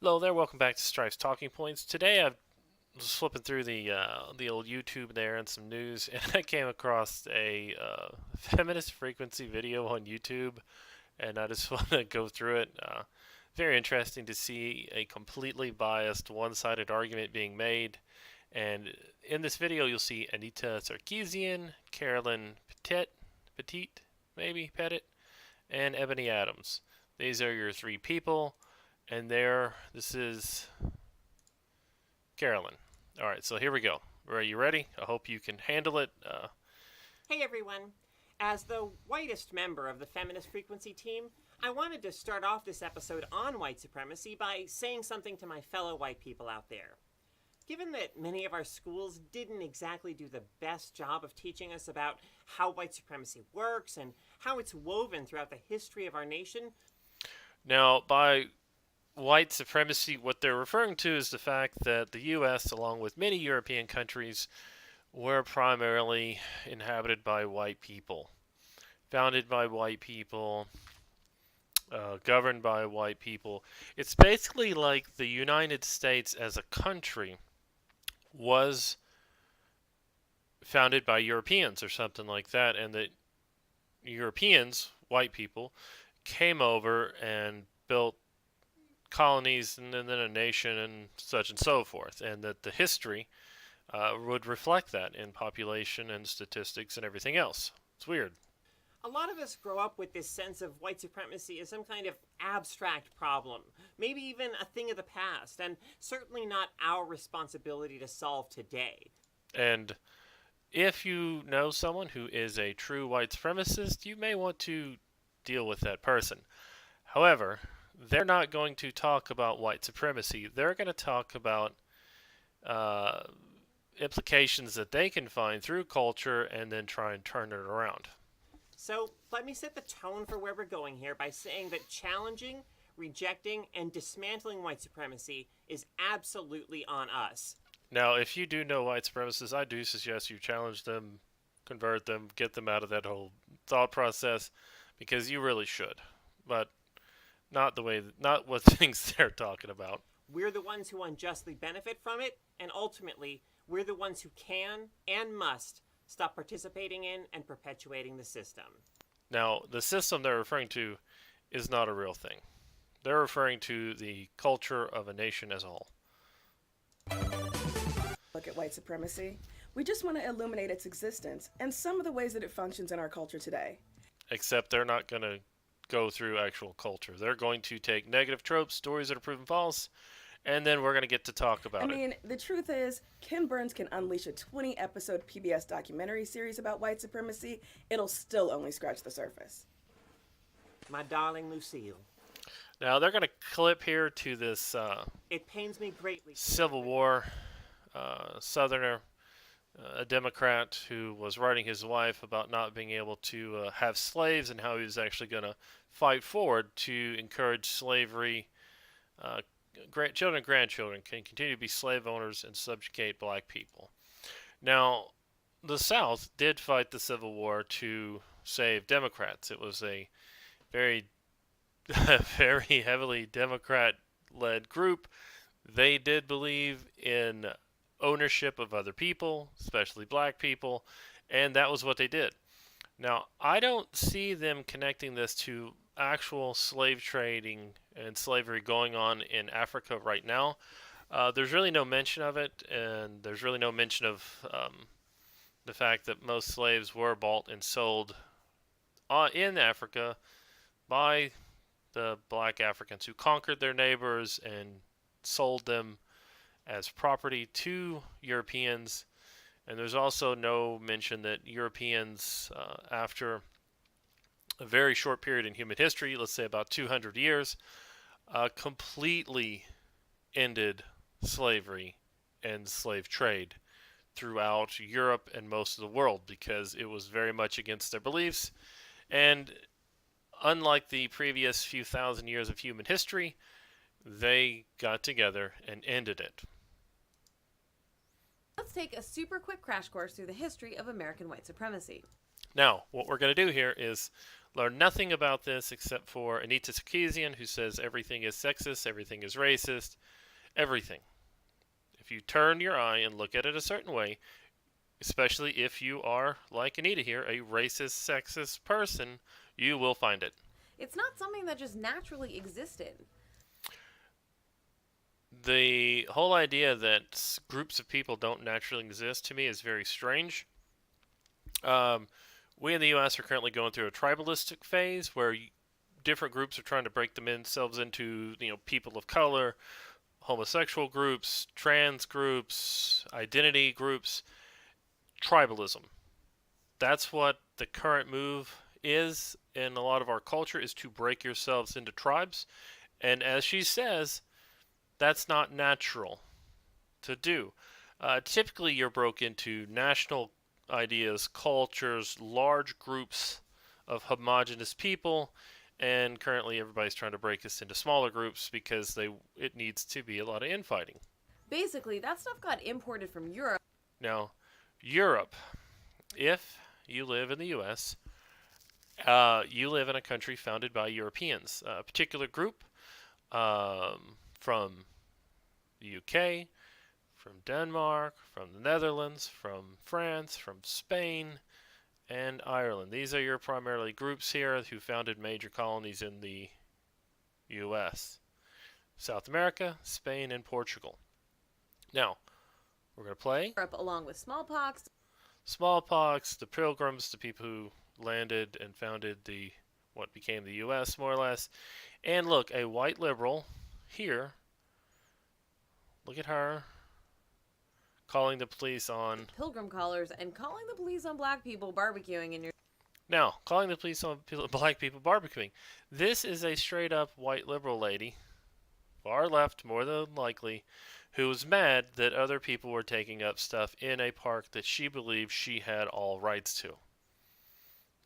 Hello there, welcome back to Strife's Talking Points. Today I was flipping through the old YouTube there and some news, and I came across a feminist frequency video on YouTube, and I just want to go through it. Very interesting to see a completely biased, one-sided argument being made. And in this video, you'll see Anita Sarkeesian, Carolyn Petit, maybe Pettit, and Ebony Adams. These are your three people. And this is Carolyn. All right, so here we go. Are you ready? I hope you can handle it. Hey everyone! As the whitest member of the Feminist Frequency team, I wanted to start off this episode on white supremacy by saying something to my fellow white people out there. Given that many of our schools didn't exactly do the best job of teaching us about how white supremacy works and how it's woven throughout the history of our nation. Now, by white supremacy, what they're referring to is the fact that the U.S., along with many European countries, were primarily inhabited by white people, founded by white people, governed by white people. It's basically like the United States as a country was founded by Europeans or something like that, and the Europeans, white people, came over and built colonies and then a nation and such and so forth, and that the history would reflect that in population and statistics and everything else. It's weird. A lot of us grow up with this sense of white supremacy as some kind of abstract problem, maybe even a thing of the past, and certainly not our responsibility to solve today. And if you know someone who is a true white supremacist, you may want to deal with that person. However, they're not going to talk about white supremacy. They're going to talk about uh, implications that they can find through culture and then try and turn it around. So let me set the tone for where we're going here by saying that challenging, rejecting, and dismantling white supremacy is absolutely on us. Now, if you do know white supremacists, I do suggest you challenge them, convert them, get them out of that whole thought process, because you really should. But not what things they're talking about. We're the ones who unjustly benefit from it, and ultimately, we're the ones who can and must stop participating in and perpetuating the system. Now, the system they're referring to is not a real thing. They're referring to the culture of a nation as a whole. Look at white supremacy. We just want to illuminate its existence and some of the ways that it functions in our culture today. Except they're not going to go through actual culture. They're going to take negative tropes, stories that are proven false, and then we're going to get to talk about it. The truth is, Ken Burns can unleash a 20-episode PBS documentary series about white supremacy. It'll still only scratch the surface. My darling Lucille. Now, they're going to clip here to this It pains me greatly. Civil War Southerner, a Democrat who was writing his wife about not being able to have slaves and how he was actually going to fight forward to encourage slavery. Children and grandchildren can continue to be slave owners and subjugate black people. Now, the South did fight the Civil War to save Democrats. It was a very, very heavily Democrat-led group. They did believe in ownership of other people, especially black people, and that was what they did. Now, I don't see them connecting this to actual slave trading and slavery going on in Africa right now. There's really no mention of it, and there's really no mention of the fact that most slaves were bought and sold in Africa by the black Africans who conquered their neighbors and sold them as property to Europeans. And there's also no mention that Europeans, after a very short period in human history, let's say about 200 years, completely ended slavery and slave trade throughout Europe and most of the world because it was very much against their beliefs. And unlike the previous few thousand years of human history, they got together and ended it. Let's take a super quick crash course through the history of American white supremacy. Now, what we're going to do here is learn nothing about this except for Anita Sarkeesian, who says everything is sexist, everything is racist, everything. If you turn your eye and look at it a certain way, especially if you are, like Anita here, a racist, sexist person, you will find it. It's not something that just naturally existed. The whole idea that groups of people don't naturally exist to me is very strange. We in the U.S. are currently going through a tribalistic phase where different groups are trying to break themselves into, people of color, homosexual groups, trans groups, identity groups, tribalism. That's what the current move is in a lot of our culture, is to break yourselves into tribes. And as she says, that's not natural to do. Typically, you're broke into national ideas, cultures, large groups of homogenous people, and currently everybody's trying to break us into smaller groups because it needs to be a lot of infighting. Basically, that stuff got imported from Europe. Now, Europe, if you live in the U.S., you live in a country founded by Europeans, a particular group from the UK, from Denmark, from the Netherlands, from France, from Spain, and Ireland. These are your primarily groups here who founded major colonies in the U.S. South America, Spain, and Portugal. Now, we're going to play Europe, along with smallpox. smallpox, the Pilgrims, the people who landed and founded what became the U.S. more or less. And look, a white liberal here. Look at her calling the police on. Pilgrim collars and calling the police on black people barbecuing in your. Now, calling the police on black people barbecuing. This is a straight up white liberal lady, far left more than likely, who was mad that other people were taking up stuff in a park that she believed she had all rights to.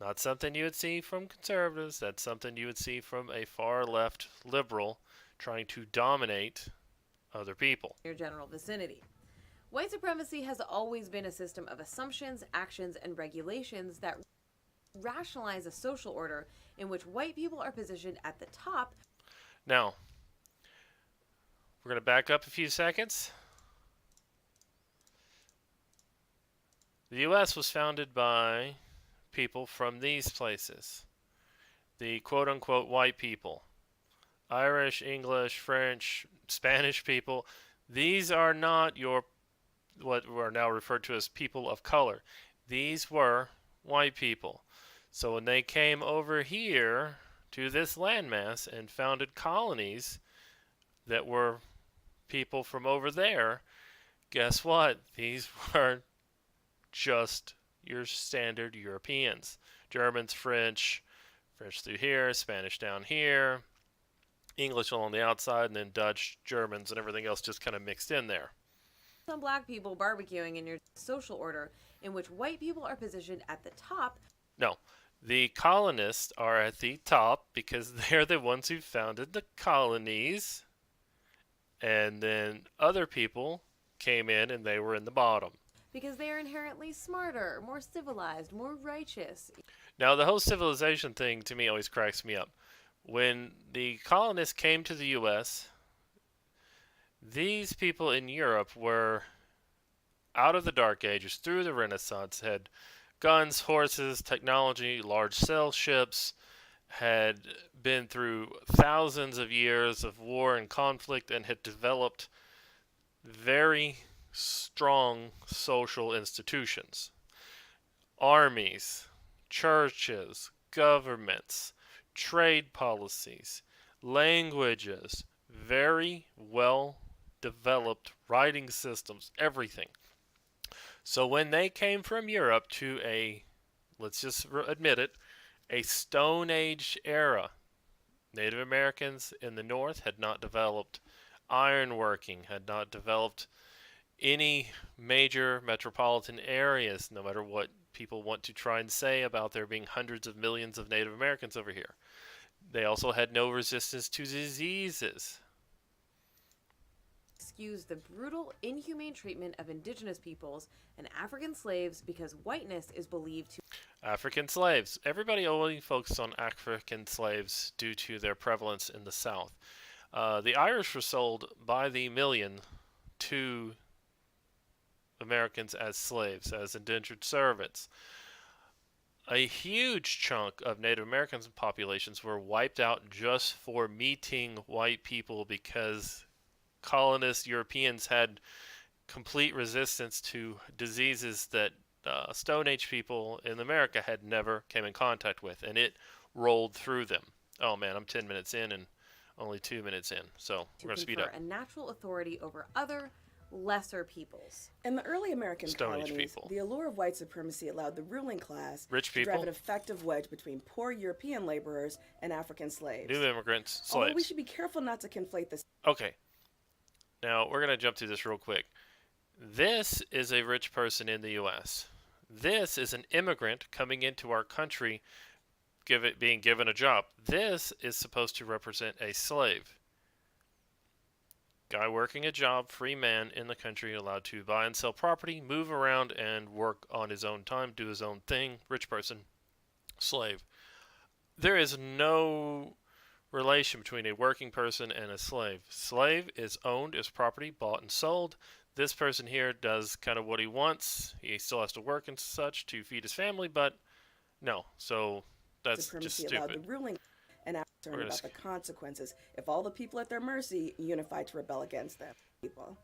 Not something you would see from conservatives. That's something you would see from a far left liberal trying to dominate other people. Your general vicinity. White supremacy has always been a system of assumptions, actions, and regulations that rationalize a social order in which white people are positioned at the top. Now, we're going to back up a few seconds. The U.S. was founded by people from these places. The quote-unquote white people. Irish, English, French, Spanish people. These are not what are now referred to as people of color. These were white people. So when they came over here to this landmass and founded colonies that were people from over there, guess what? These were just your standard Europeans. Germans, French through here, Spanish down here, English along the outside, and then Dutch, Germans, and everything else just kind of mixed in there. Some black people barbecuing in your social order in which white people are positioned at the top. No, the colonists are at the top because they're the ones who founded the colonies, and then other people came in and they were in the bottom. Because they are inherently smarter, more civilized, more righteous. Now, the whole civilization thing to me always cracks me up. When the colonists came to the U.S., these people in Europe were out of the Dark Ages, through the Renaissance, had guns, horses, technology, large sail ships, had been through thousands of years of war and conflict, and had developed very strong social institutions. Armies, churches, governments, trade policies, languages, very well developed writing systems, everything. So when they came from Europe to let's just admit it, a Stone Age era, Native Americans in the North had not developed ironworking, had not developed any major metropolitan areas, no matter what people want to try and say about there being hundreds of millions of Native Americans over here. They also had no resistance to diseases. excuse the brutal, inhumane treatment of indigenous peoples and African slaves because whiteness is believed to African slaves. Everybody only focuses on African slaves due to their prevalence in the South. The Irish were sold by the million to Americans as slaves, as indentured servants. A huge chunk of Native American populations were wiped out just for meeting white people because colonist Europeans had complete resistance to diseases that Stone Age people in America had never came in contact with, and it rolled through them. Oh man, I'm 10 minutes in and only 2 minutes in, so we're going to speed up. a natural authority over other, lesser peoples. In the early American Stone Age colonies, people. the allure of white supremacy allowed the ruling class Rich to drive people. an effective wedge between poor European laborers and African slaves. New immigrants, Although slaves. we should be careful not to conflate this. Okay, now we're going to jump through this real quick. This is a rich person in the U.S. This is an immigrant coming into our country, being given a job. This is supposed to represent a slave. Guy working a job, free man in the country, allowed to buy and sell property, move around, and work on his own time, do his own thing. Rich person, slave. There is no relation between a working person and a slave. Slave is owned as property, bought and sold. This person here does kind of what he wants. He still has to work and such to feed his family, but no. So that's Supremacy just allowed stupid. the ruling and concerned about the consequences if all the people at their mercy unified to rebel against them. People.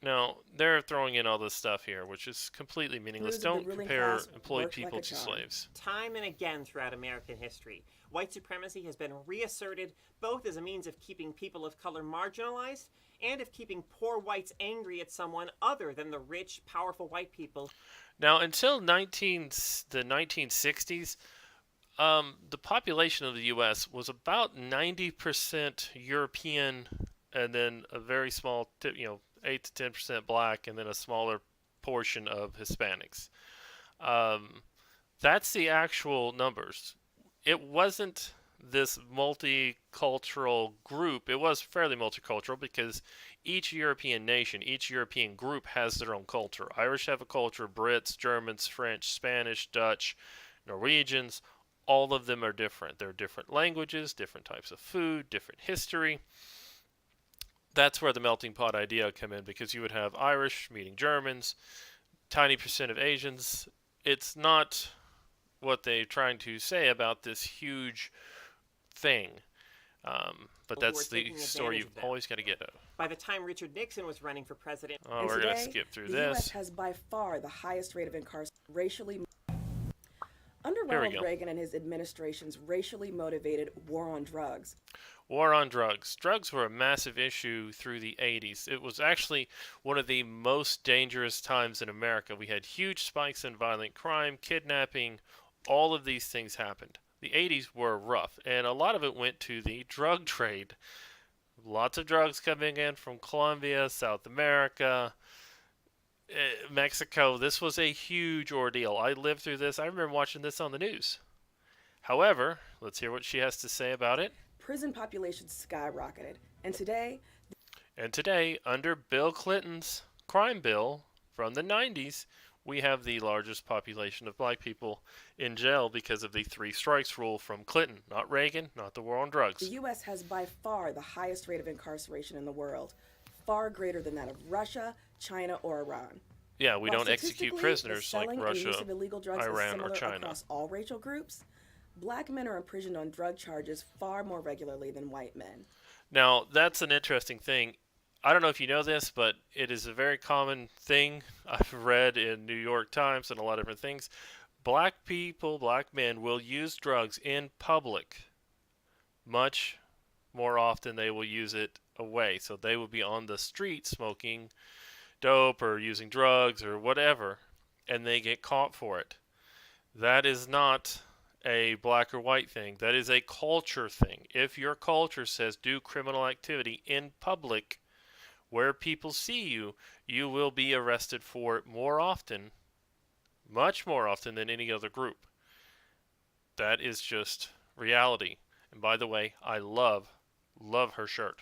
Now, they're throwing in all this stuff here, which is completely meaningless. Leaders of the Don't ruling compare class employed worked like people a to charm. slaves. Time and again throughout American history, white supremacy has been reasserted both as a means of keeping people of color marginalized and of keeping poor whites angry at someone other than the rich, powerful white people. Now, until the 1960s, the population of the U.S. was about 90% European, and then a very small, 8 to 10% black, and then a smaller portion of Hispanics. That's the actual numbers. It wasn't this multicultural group. It was fairly multicultural because each European nation, each European group has their own culture. Irish have a culture, Brits, Germans, French, Spanish, Dutch, Norwegians, all of them are different. There are different languages, different types of food, different history. That's where the melting pot idea come in, because you would have Irish meeting Germans, tiny percent of Asians. It's not what they're trying to say about this huge thing. But that's the story you've always got to get out. By the time Richard Nixon was running for president, Oh, And we're going to today, skip through the this. U.S. has by far the highest rate of incarceration racially. Under Here we Ronald go. Reagan and his administration's racially motivated war on drugs, War on drugs. Drugs were a massive issue through the 80s. It was actually one of the most dangerous times in America. We had huge spikes in violent crime, kidnapping, all of these things happened. The 80s were rough, and a lot of it went to the drug trade. Lots of drugs coming in from Colombia, South America, Mexico. This was a huge ordeal. I lived through this. I remember watching this on the news. However, let's hear what she has to say about it. prison populations skyrocketed, and today, And today, under Bill Clinton's crime bill from the 90s, we have the largest population of black people in jail because of the 3 strikes rule from Clinton. Not Reagan, not the war on drugs. the U.S. has by far the highest rate of incarceration in the world, far greater than that of Russia, China, or Iran. Yeah, we While don't execute statistically, prisoners the like selling and Russia, use of illegal drugs is Iran, or similar China. across all racial groups, black men are imprisoned on drug charges far more regularly than white men. Now, that's an interesting thing. I don't know if you know this, but it is a very common thing I've read in New York Times and a lot of different things. Black people, black men will use drugs in public much more often they will use it away. So they will be on the street smoking dope or using drugs or whatever, and they get caught for it. That is not a black or white thing. That is a culture thing. If your culture says do criminal activity in public where people see you, you will be arrested for it more often, much more often than any other group. That is just reality. And by the way, I love her shirt.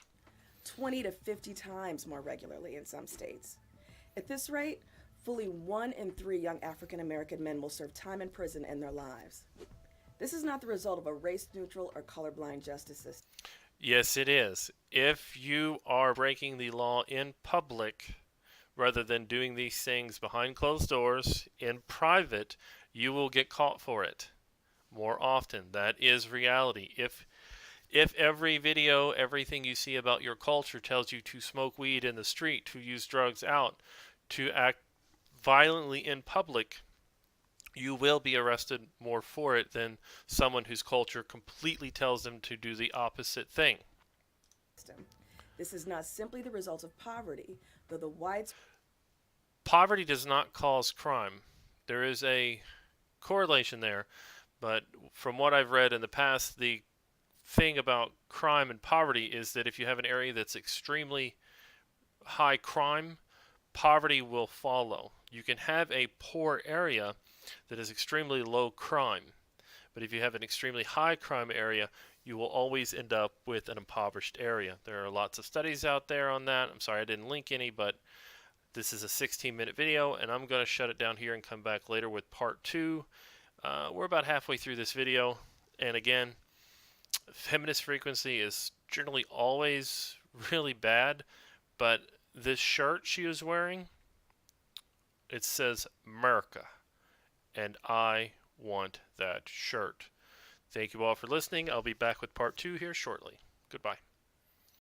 20 to 50 times more regularly in some states. At this rate, fully 1 in 3 young African American men will serve time in prison in their lives. This is not the result of a race-neutral or colorblind justice system. Yes, it is. If you are breaking the law in public rather than doing these things behind closed doors in private, you will get caught for it more often. That is reality. If every video, everything you see about your culture tells you to smoke weed in the street, to use drugs out, to act violently in public, you will be arrested more for it than someone whose culture completely tells them to do the opposite thing. This is not simply the result of poverty, though the widespread Poverty does not cause crime. There is a correlation there, but from what I've read in the past, the thing about crime and poverty is that if you have an area that's extremely high crime, poverty will follow. You can have a poor area that is extremely low crime, but if you have an extremely high crime area, you will always end up with an impoverished area. There are lots of studies out there on that. I'm sorry I didn't link any, but this is a 16-minute video, and I'm going to shut it down here and come back later with part 2. We're about halfway through this video, and again, feminist frequency is generally always really bad, but this shirt she is wearing, it says America, and I want that shirt. Thank you all for listening. I'll be back with part 2 here shortly. Goodbye.